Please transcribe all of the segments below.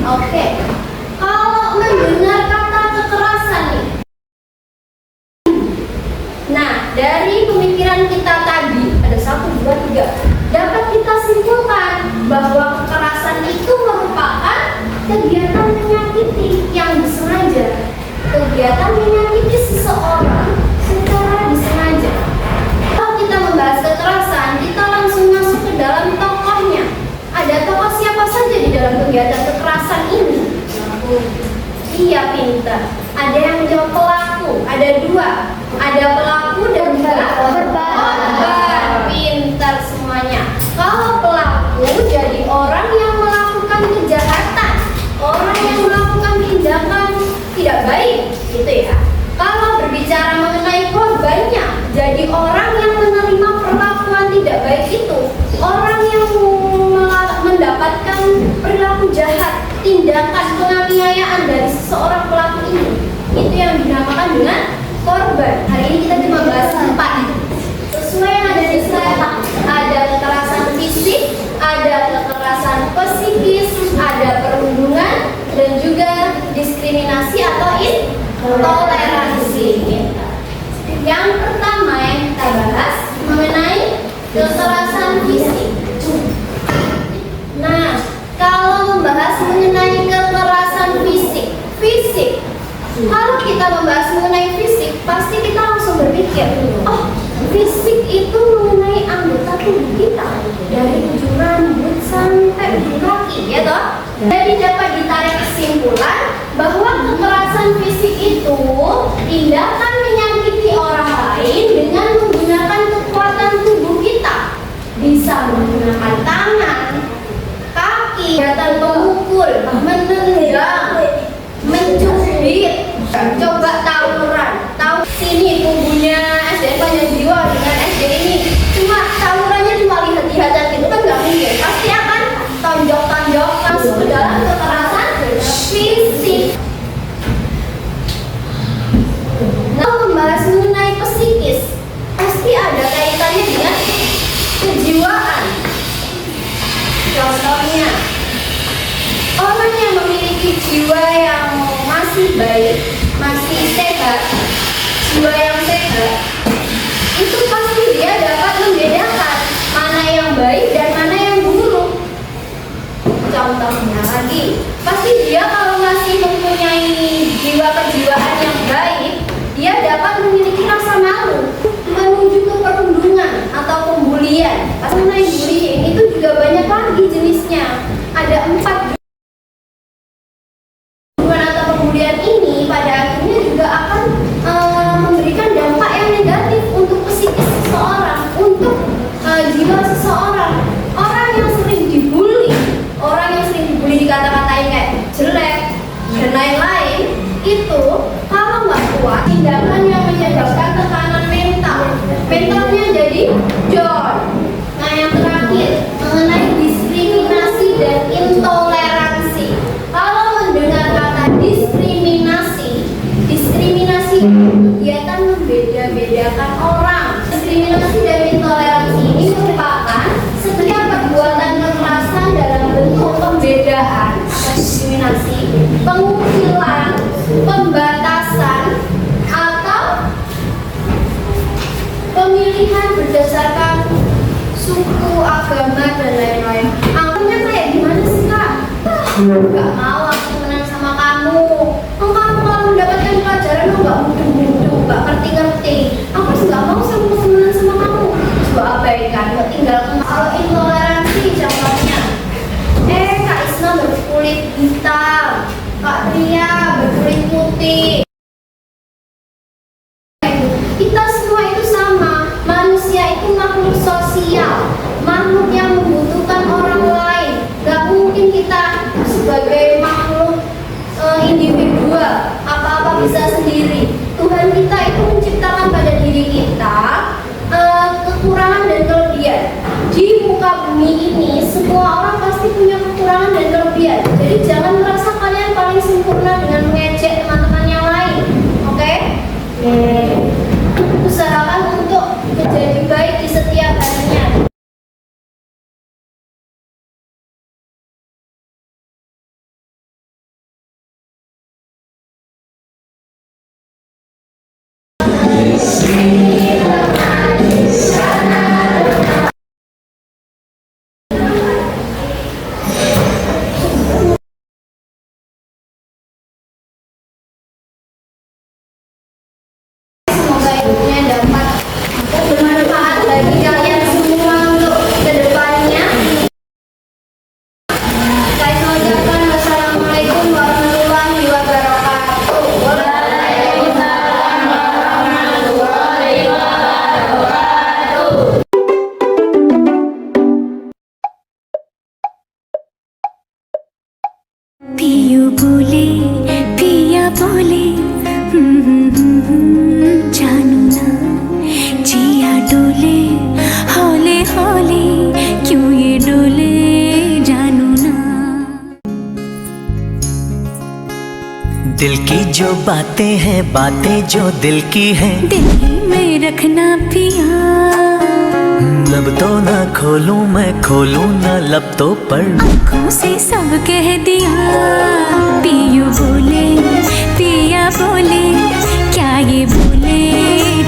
Oke, kalau mendengar kata kekerasan nih. Nah, dari pemikiran kita tadi, ada 1, 2, 3, dapat kita simpulkan bahwa kekerasan itu merupakan kegiatan menyakiti yang disengaja. Kegiatan menyakiti seseorang secara disengaja. Kalau kita membahas kekerasan, kita langsung masuk ke dalam tokohnya. Ada tokoh siapa saja di dalam kegiatan kekerasan ini? Iya, pintar. Ada yang menjawab pelaku, ada 2. Ada pelaku dan korban. Pintar semuanya. Kalau pelaku jadi orang yang melakukan kejahatan, orang yang melakukan tindakan tidak baik, gitu ya. Kalau berbicara mengenai korbannya, jadi orang yang menerima perlakuan tidak baik itu, orang yang mendapatkan perilaku jahat, tindakan penganiayaan dari seseorang pelaku ini, itu yang dinamakan dengan korban. Hari ini kita cuma bahas 4. Sesuai yang ada di slide, ada kekerasan fisik, ada kekerasan psikis, ada perundungan, dan juga diskriminasi atau intoleransi. Yang pertama yang kita bahas mengenai kekerasan fisik. Nah, kalau membahas mengenai kekerasan fisik, kalau kita membahas mengenai fisik, pasti kita langsung berpikir, oh, fisik itu mengenai anggota tubuh kita, dari ujung rambut sampai ujung kaki, ya toh? Jadi dapat ditarik kesimpulan bahwa kekerasan fisik itu tindakan menyakiti orang lain dengan menggunakan kekuatan tubuh kita. Bisa menggunakan tangan, kaki, kekuatan memukul, menendang, mencubit, coba tawuran. Sini kubunya SDN Panjang Jiwa dengan SD ini, cuma tawurannya cuma lihat-lihatan gitu kan nggak mungkin. Pasti akan tonjok-tonjok masuk ke dalam kekerasan fisik. Nah, membahas mengenai psikis, pasti ada kaitannya dengan kejiwaan. Contohnya, orang yang memiliki jiwa yang masih baik, masih sehat, jiwa yang sehat, itu pasti dia dapat membedakan mana yang baik dan mana yang buruk. Contohnya lagi, pasti dia kalau masih mempunyai jiwa kejiwaan yang baik, dia dapat memiliki rasa malu menuju ke perundungan atau pembulian. Pas mengenai bullying itu juga banyak lagi jenisnya. Ada 4 atau pembulian ini pada akhirnya juga akan memberikan dampak yang negatif untuk psikis seseorang, untuk jiwa seseorang. Orang yang sering dibully, dikata-katain kayak jelek dan lain-lain, itu kalau nggak kuat, tindakan yang menyebabkan tekanan mentalnya jadi down. Nah, yang terakhir mengenai diskriminasi dan intoleransi. Kalau mendengar kata diskriminasi kegiatan membeda-bedakan orang. Diskriminasi dan intoleransi ini merupakan setiap perbuatan kekerasan dalam bentuk pembedaan atau diskriminasi, pengucilan, pembatasan, atau pemilihan berdasarkan suku, agama, dan lain-lain. Angkanya kayak gimana sih, Kak? Gak mau aku temenan sama kamu. Kamu kalau mendapatkan pelajaran gak mudah-mudah, gak ngerti-ngerti. Aku gak mau sama temenan sama kamu. Coba abaikan, gak tinggal. Kalau intoleransi contohnya, Kak Isna berkulit hitam, Kak Ria berkulit putih. Kita semua itu sama. Manusia itu makhluk sosial, makhluk yang membutuhkan orang lain. Gak mungkin kita sebagai makhluk individual apa-apa bisa sendiri. Tuhan kita itu menciptakan pada diri kita kekurangan dan kelebihan. Di muka bumi ini semua orang pasti punya kekurangan dan kelebihan. Jadi jangan merasa kalian paling sempurna dengan mengejek teman-teman yang lain. Oke? Usahakan untuk menjadi baik di setiap harinya. यूं बोले पिया बोले जानू ना जिया डोले हौले हौले क्यों ये डोले जानू ना। दिल की जो बातें हैं बातें जो दिल की हैं दिल में रखना पिया। लब तो ना खोलूं मैं खोलूं ना लब तो पर आँखों से सब कह दिया। पियू बोले पिया बोले क्या ये बोले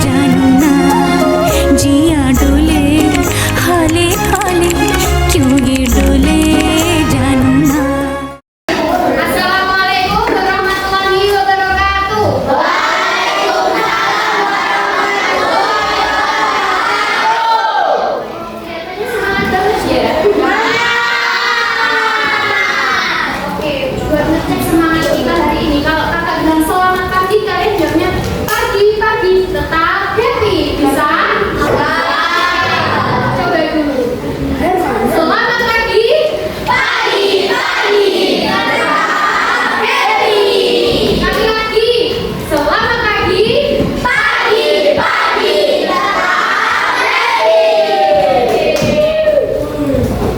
जानू ना जिया डोले हौले हौले क्यों ये डोले जानू ना। Assalamualaikum warahmatullahi wabarakatuh. Semangat terus ya. Oke, buat ngecek semangat kita hari ini, kalau kakak bilang selamat pagi, kalian jawabnya pagi, tetap happy. Bisa? Coba dulu. Selamat pagi. Lagi-lagi, selamat pagi.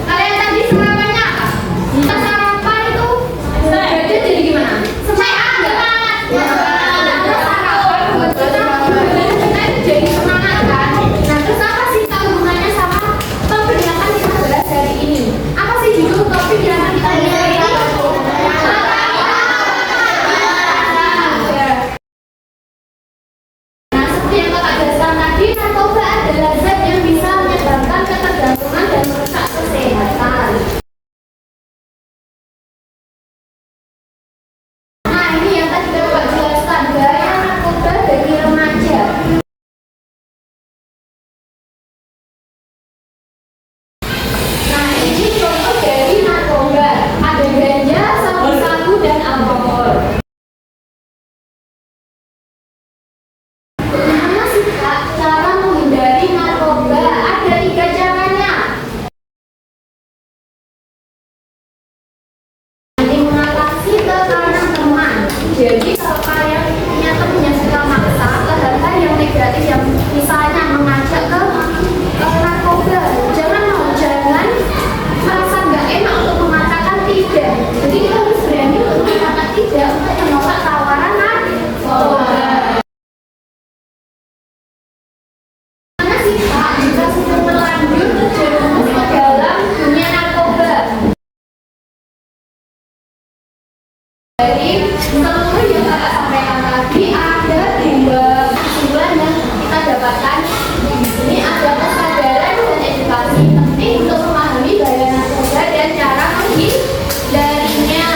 Kalian tadi sarapannya apa? Kita sarapan itu badan jadi gimana? Semangat nggak? Terus sarapan buat badan kita jadi semangat kan? Nah terus apa sih hubungannya sama topik yang akan kita bahas hari ini? Apa sih judul topik yang akan kita bahas hari ini? Nah, seperti yang kakak jelaskan tadi, narkoba adalah zat yang bisa menyebabkan ketergantungan dan merusak kesehatan. Nah, ini yang tadi kakak jelaskan, bahaya narkoba bagi remaja. Nah, ini contoh dari narkoba. Ada ganja, sabu-sabu, dan alkohol. Bagaimana sih Kak cara menghindari narkoba? Ada 3 caranya. Mengatasi ke kanan teman. Jadi kalau kalian punya teman yang suka maksa ke hal-hal yang negatif, yang misalnya mengajak ke narkoba, jangan merasa nggak enak untuk mengatakan tidak. Jadi kita harus berani untuk mengatakan tidak, untuk menolak tawaran narkoba. Mana sih Pak jika sudah terlanjur terjerumus ke dalam dunia narkoba? Dari seluruh yang kakak sampaikan tadi, ada 2 kesimpulan yang kita dapatkan. Di sini ada kesadaran dan edukasi penting untuk memahami bahaya narkoba dan cara menghindarinya.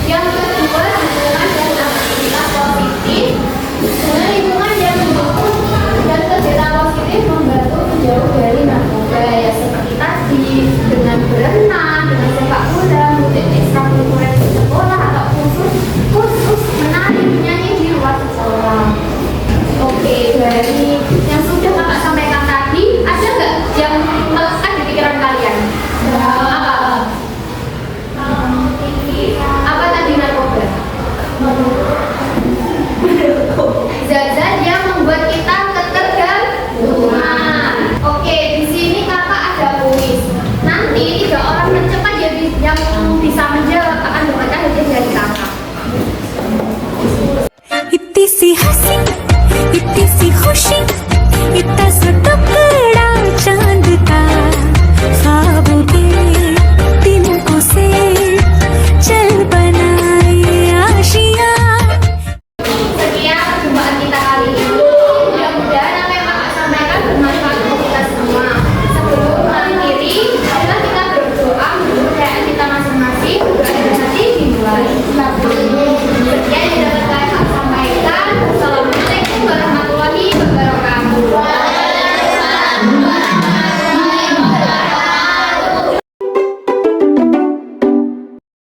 Yang kedua, lingkungan dan aktivitas positif. Dengan lingkungan yang mendukung dan kegiatan positif membantu menjauh dari narkoba, ya seperti tadi dengan berenang, dengan sepak bola, mengikuti ekstrakurikuler di sekolah atau khusus